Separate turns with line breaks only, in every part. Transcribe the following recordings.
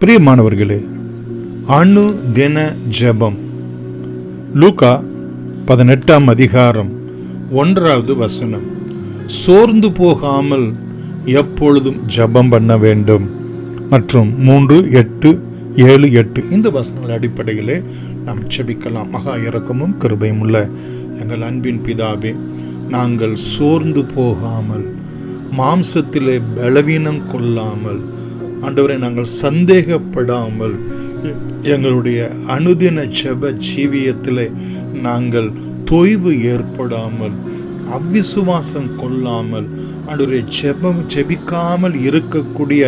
பிரியமானவர்களே, அணு தின ஜெபம். லூக்கா 18ஆம் அதிகாரம் 1வது வசனம். சோர்ந்து போகாமல் எப்பொழுதும் ஜெபம் பண்ண வேண்டும். மற்றும் 3, 8, 7, 8 இந்த வசனங்கள் அடிப்படையிலே நாம் ஜெபிக்கலாம். மகா இரக்கமும் கிருபையும் உள்ள எங்கள் அன்பின் பிதாவே, நாங்கள் சோர்ந்து போகாமல், மாம்சத்திலே பலவீனம் கொள்ளாமல், ஆண்டவரை நாங்கள் சந்தேகப்படாமல், எங்களுடைய அனுதின ஜெப ஜீவியத்திலே நாங்கள் தொய்வு ஏற்படாமல், அவ்விசுவாசம் கொள்ளாமல், ஆண்டவரை ஜெபிக்காமல் இருக்கக்கூடிய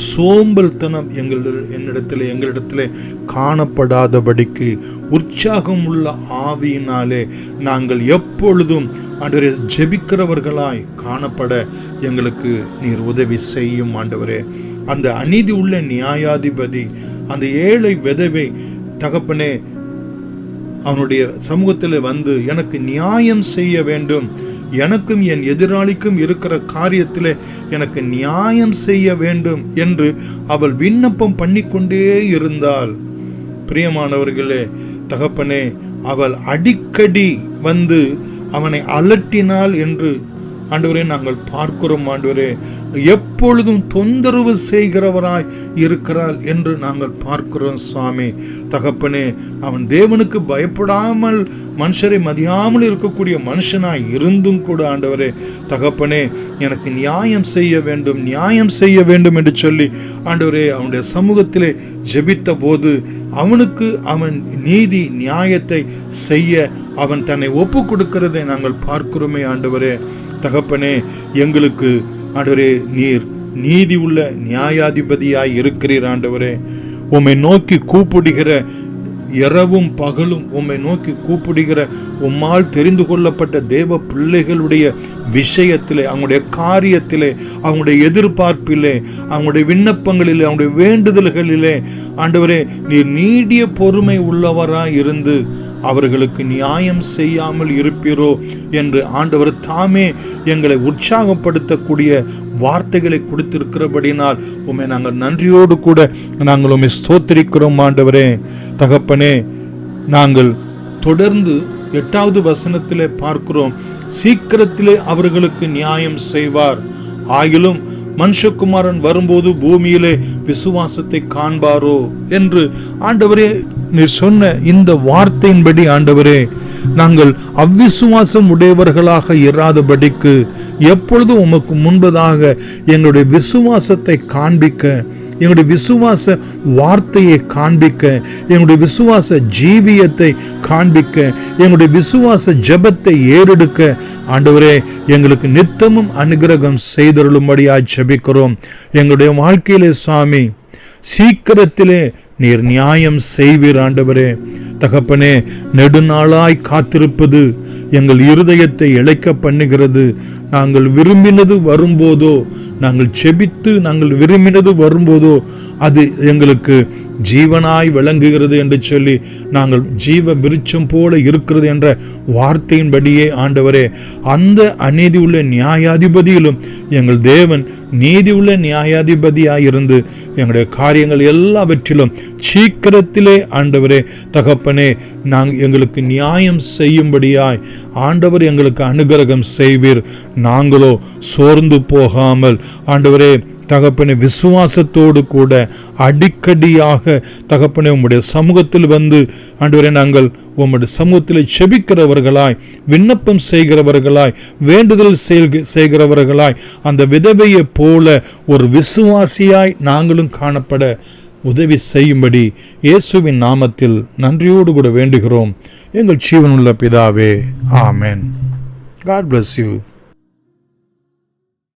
சோம்பல்தனம் எங்களிடத்திலே காணப்படாதபடிக்கு உற்சாகம் உள்ள ஆவியினாலே நாங்கள் எப்பொழுதும் ஆண்டவரை ஜெபிக்கிறவர்களாய் காணப்பட எங்களுக்கு நீர் உதவி செய்யும். ஆண்டவரே, அந்த அநீதி உள்ள நியாயாதிபதி, அந்த ஏழை விதவை தகப்பனே, அவனுடைய சமூகத்தில் வந்து எனக்கு நியாயம் செய்ய வேண்டும், எனக்கும் என் எதிராளிக்கும் இருக்கிற காரியத்தில் எனக்கு நியாயம் செய்ய வேண்டும் என்று அவள் விண்ணப்பம் பண்ணிக்கொண்டே இருந்தாள். பிரியமானவர்களே, தகப்பனே, அவள் அடிக்கடி வந்து அவனை அலட்டினாள் என்று ஆண்டவரே நாங்கள் பார்க்கிறோம். ஆண்டவரே, எப்பொழுதும் தொந்தரவு செய்கிறவராய் இருக்கிறாள் என்று நாங்கள் பார்க்கிறோம். சுவாமி தகப்பனே, அவன் தேவனுக்கு பயப்படாமல் மனுஷரை மதியாமல் இருக்கக்கூடிய மனுஷனாய் இருந்தும் கூட ஆண்டவரே தகப்பனே, எனக்கு நியாயம் செய்ய வேண்டும், நியாயம் செய்ய வேண்டும் என்று சொல்லி ஆண்டவரே அவனுடைய சமூகத்திலே ஜெபித்த போது அவனுக்கு அவன் நீதி நியாயத்தை செய்ய அவன் தன்னை ஒப்பு கொடுக்கிறதை நாங்கள் பார்க்கிறோமே. ஆண்டவரே தகப்பனே, எங்களுக்கு ஆண்டவரே நீர் நீதி உள்ள நியாயாதிபதியாய் இருக்கிறீர். ஆண்டவரே, உம்மை நோக்கி கூப்பிடுகிற இரவும் பகலும் உம்மை நோக்கி கூப்பிடுகிற உம்மால் தெரிந்து கொள்ளப்பட்ட தேவ பிள்ளைகளுடைய விஷயத்திலே, அவங்களுடைய காரியத்திலே, அவங்களுடைய எதிர்பார்ப்பிலே, அவங்களுடைய விண்ணப்பங்களிலே, அவங்களுடைய வேண்டுதல்களிலே ஆண்டவரே நீர் நீடிய பொறுமை உள்ளவராய் இருந்து அவர்களுக்கு நியாயம் செய்யாமல் இருப்பீரோ என்று ஆண்டவர் தாமே எங்களை உற்சாகப்படுத்தக்கூடிய வார்த்தைகளை கொடுத்திருக்கிறபடினால் உம்மை நாங்கள் நன்றியோடு கூட நாங்கள் உம்மை ஸ்தோத்திரிக்கிறோம். ஆண்டவரே தகப்பனே, நாங்கள் தொடர்ந்து 8வது வசனத்திலே பார்க்கிறோம், சீக்கிரத்திலே அவர்களுக்கு நியாயம் செய்வார், ஆகிலும் மனுஷகுமாரன் வரும்போது பூமியிலே விசுவாசத்தை காண்பாரோ என்று ஆண்டவரே நீர் சொன்ன இந்த வார்த்தையின்படி ஆண்டவரே நாங்கள் அவ்விசுவாசம் உடையவர்களாக இராதபடிக்கு எப்பொழுதும் உமக்கு முன்பதாக எங்களுடைய விசுவாசத்தை காண்பிக்க, எங்களுடைய விசுவாச வார்த்தையை காண்பிக்க, எங்களுடைய விசுவாச ஜீவியத்தை காண்பிக்க, எங்களுடைய விசுவாச ஜெபத்தை ஏறெடுக்க ஆண்டவரே எங்களுக்கு நித்தமும் அனுகிரகம் செய்தருளும்படியாய் ஜெபிக்கிறோம். எங்களுடைய வாழ்க்கையிலே சுவாமி சீக்கிரத்திலே நீர் நியாயம் செய்வீர். ஆண்டவரே தகப்பனே, நெடுநாளாய் காத்திருப்பது எங்கள் இருதயத்தை இளைக்க பண்ணுகிறது. நாங்கள் விரும்பினது வரும்போதோ, நாங்கள் செபித்து நாங்கள் விரும்பினது வரும்போதோ அது எங்களுக்கு ஜீவனாய் விளங்குகிறது என்று சொல்லி நாங்கள் ஜீவ விருட்சம் போல இருக்கிறது என்ற வார்த்தையின்படியே ஆண்டவரே அந்த அநீதி உள்ள நியாயாதிபதியிலும் எங்கள் தேவன் நீதி உள்ள நியாயாதிபதியாயிருந்து எங்களுடைய காரியங்கள் எல்லாவற்றிலும் சீக்கிரத்திலே ஆண்டவரே தகப்பனே எங்களுக்கு நியாயம் செய்யும்படியாய் ஆண்டவர் எங்களுக்கு அனுகிரகம் செய்வீர். நாங்களோ சோர்ந்து போகாமல் ஆண்டவரே தகப்பனே விசுவாசத்தோடு கூட அடிக்கடியாக தகப்பனே உம்முடைய சமூகத்தில் வந்து ஆண்டவரே நாங்கள் உம்முடைய சமூகத்தில் செபிக்கிறவர்களாய், விண்ணப்பம் செய்கிறவர்களாய், வேண்டுதல் செய்கிறவர்களாய், அந்த விதவையை போல ஒரு விசுவாசியாய் நாங்களும் காணப்பட உதவி செய்யும்படி இயேசுவின் நாமத்தில் நன்றியோடு கூட வேண்டுகிறோம் எங்கள் ஜீவனுள்ள பிதாவே. ஆமென். God bless you.